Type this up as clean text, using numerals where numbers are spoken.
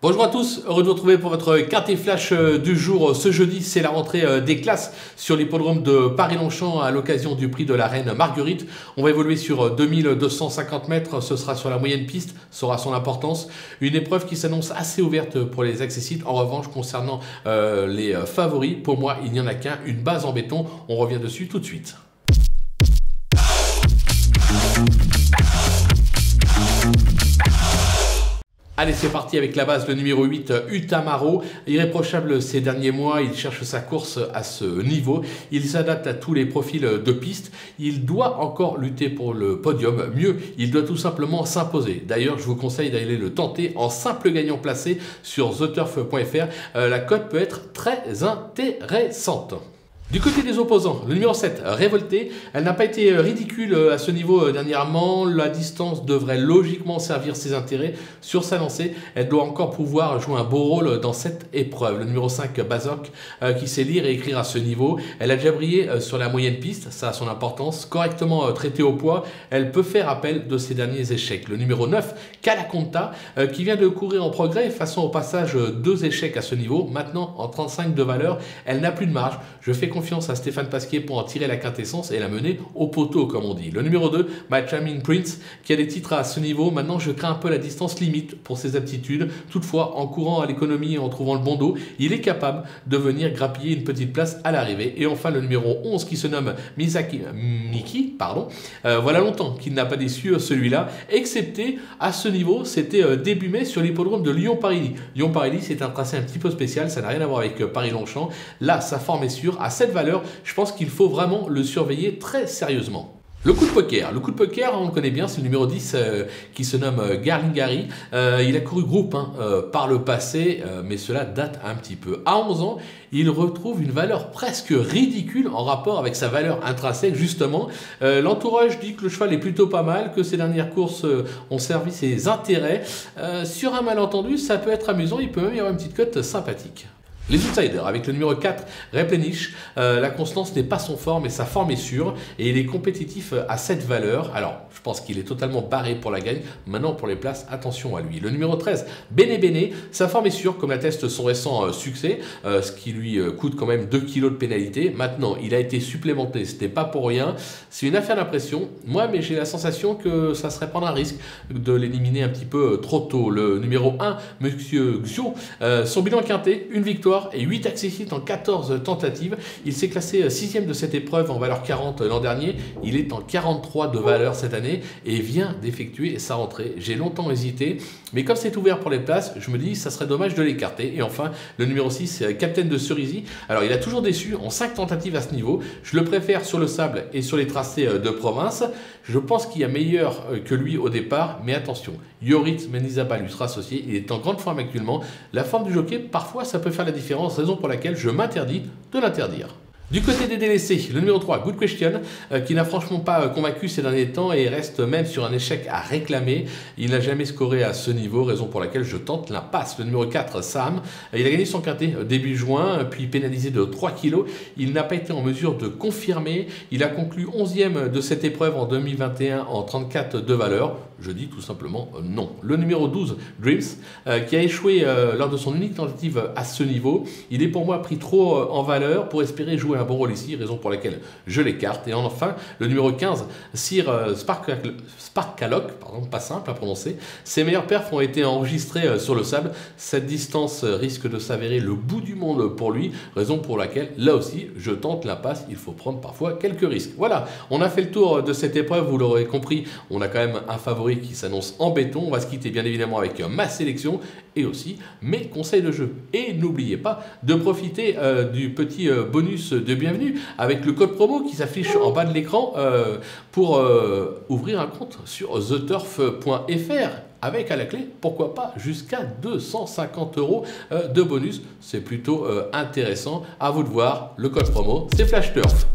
Bonjour à tous, heureux de vous retrouver pour votre quintet flash du jour. Ce jeudi, c'est la rentrée des classes sur l'hippodrome de Paris-Longchamp à l'occasion du prix de la Reine Marguerite. On va évoluer sur 2250 mètres, ce sera sur la moyenne piste, ça aura son importance. Une épreuve qui s'annonce assez ouverte pour les accessibles. En revanche, concernant les favoris, pour moi, il n'y en a qu'un, une base en béton. On revient dessus tout de suite. Allez, c'est parti avec la base, le numéro 8, Utamaro. Irréprochable ces derniers mois, il cherche sa course à ce niveau. Il s'adapte à tous les profils de piste. Il doit encore lutter pour le podium. Mieux, il doit tout simplement s'imposer. D'ailleurs, je vous conseille d'aller le tenter en simple gagnant placé sur theturf.fr. La cote peut être très intéressante. Du côté des opposants, le numéro 7, Révolté, elle n'a pas été ridicule à ce niveau dernièrement. La distance devrait logiquement servir ses intérêts sur sa lancée. Elle doit encore pouvoir jouer un beau rôle dans cette épreuve. Le numéro 5, Bazok, qui sait lire et écrire à ce niveau. Elle a déjà brillé sur la moyenne piste, ça a son importance. Correctement traitée au poids, elle peut faire appel de ses derniers échecs. Le numéro 9, Calaconta, qui vient de courir en progrès façon au passage 2 échecs à ce niveau. Maintenant, en 35 de valeur, elle n'a plus de marge. Je fais confiance à Stéphane Pasquier pour en tirer la quintessence et la mener au poteau, comme on dit. Le numéro 2, Benjamin Prince, qui a des titres à ce niveau. Maintenant, je crains un peu la distance limite pour ses aptitudes. Toutefois, en courant à l'économie et en trouvant le bon dos, il est capable de venir grappiller une petite place à l'arrivée. Et enfin, le numéro 11, qui se nomme Miki, voilà longtemps qu'il n'a pas déçu celui-là, excepté à ce niveau, c'était début mai sur l'hippodrome de Lyon-Paris. Lyon-Paris, c'est un tracé un petit peu spécial, ça n'a rien à voir avec Paris-Longchamp. Là, sa forme est sûre. À cette valeur, je pense qu'il faut vraiment le surveiller très sérieusement. Le coup de poker, on le connaît bien, c'est le numéro 10 qui se nomme Garlingari. Il a couru groupe par le passé, mais cela date un petit peu. À 11 ans, il retrouve une valeur presque ridicule en rapport avec sa valeur intrinsèque, justement. L'entourage dit que le cheval est plutôt pas mal, que ses dernières courses ont servi ses intérêts. Sur un malentendu, ça peut être amusant, il peut même y avoir une petite cote sympathique. Les outsiders, avec le numéro 4, Replenish, la constance n'est pas son fort, mais sa forme est sûre, et il est compétitif à cette valeur. Alors, je pense qu'il est totalement barré pour la gagne. Maintenant, pour les places, attention à lui. Le numéro 13, Bene Bene, sa forme est sûre, comme atteste son récent succès, ce qui lui coûte quand même 2 kg de pénalité. Maintenant, il a été supplémenté, ce n'est pas pour rien. C'est une affaire d'impression. Moi, mais j'ai la sensation que ça serait prendre un risque de l'éliminer un petit peu trop tôt. Le numéro 1, Monsieur Xio, son bilan quinté, une victoire et 8 accessibles en 14 tentatives. Il s'est classé 6e de cette épreuve en valeur 40 l'an dernier. Il est en 43 de valeur cette année et vient d'effectuer sa rentrée. J'ai longtemps hésité, mais comme c'est ouvert pour les places, je me dis ça serait dommage de l'écarter. Et enfin, le numéro 6, Captain de Cerisy. Alors, il a toujours déçu en 5 tentatives à ce niveau. Je le préfère sur le sable et sur les tracés de province. Je pense qu'il y a meilleur que lui au départ, mais attention, Yorit Menizabal lui sera associé. Il est en grande forme actuellement. La forme du jockey, parfois, ça peut faire la différence, raison pour laquelle je m'interdis de l'interdire. Du côté des délaissés, le numéro 3, Good Question, qui n'a franchement pas convaincu ces derniers temps et reste même sur un échec à réclamer. Il n'a jamais scoré à ce niveau, raison pour laquelle je tente l'impasse. Le numéro 4, Sam, il a gagné son quintet début juin, puis pénalisé de 3 kg. Il n'a pas été en mesure de confirmer. Il a conclu 11e de cette épreuve en 2021 en 34 de valeur. Je dis tout simplement non. Le numéro 12, Dreams, qui a échoué lors de son unique tentative à ce niveau. Il est pour moi pris trop en valeur pour espérer jouer un bon rôle ici, raison pour laquelle je l'écarte. Et enfin, le numéro 15, Sir Sparkalock, pardon, pas simple à prononcer. Ses meilleurs perfs ont été enregistrés sur le sable. Cette distance risque de s'avérer le bout du monde pour lui, raison pour laquelle, là aussi, je tente l'impasse. Il faut prendre parfois quelques risques. Voilà, on a fait le tour de cette épreuve, vous l'aurez compris. On a quand même un favori qui s'annonce en béton. On va se quitter bien évidemment avec ma sélection et aussi mes conseils de jeu. Et n'oubliez pas de profiter du petit bonus de bienvenue avec le code promo qui s'affiche en bas de l'écran pour ouvrir un compte sur theturf.fr avec à la clé, pourquoi pas, jusqu'à 250 € de bonus. C'est plutôt intéressant. À vous de voir. Le code promo, c'est FlashTurf.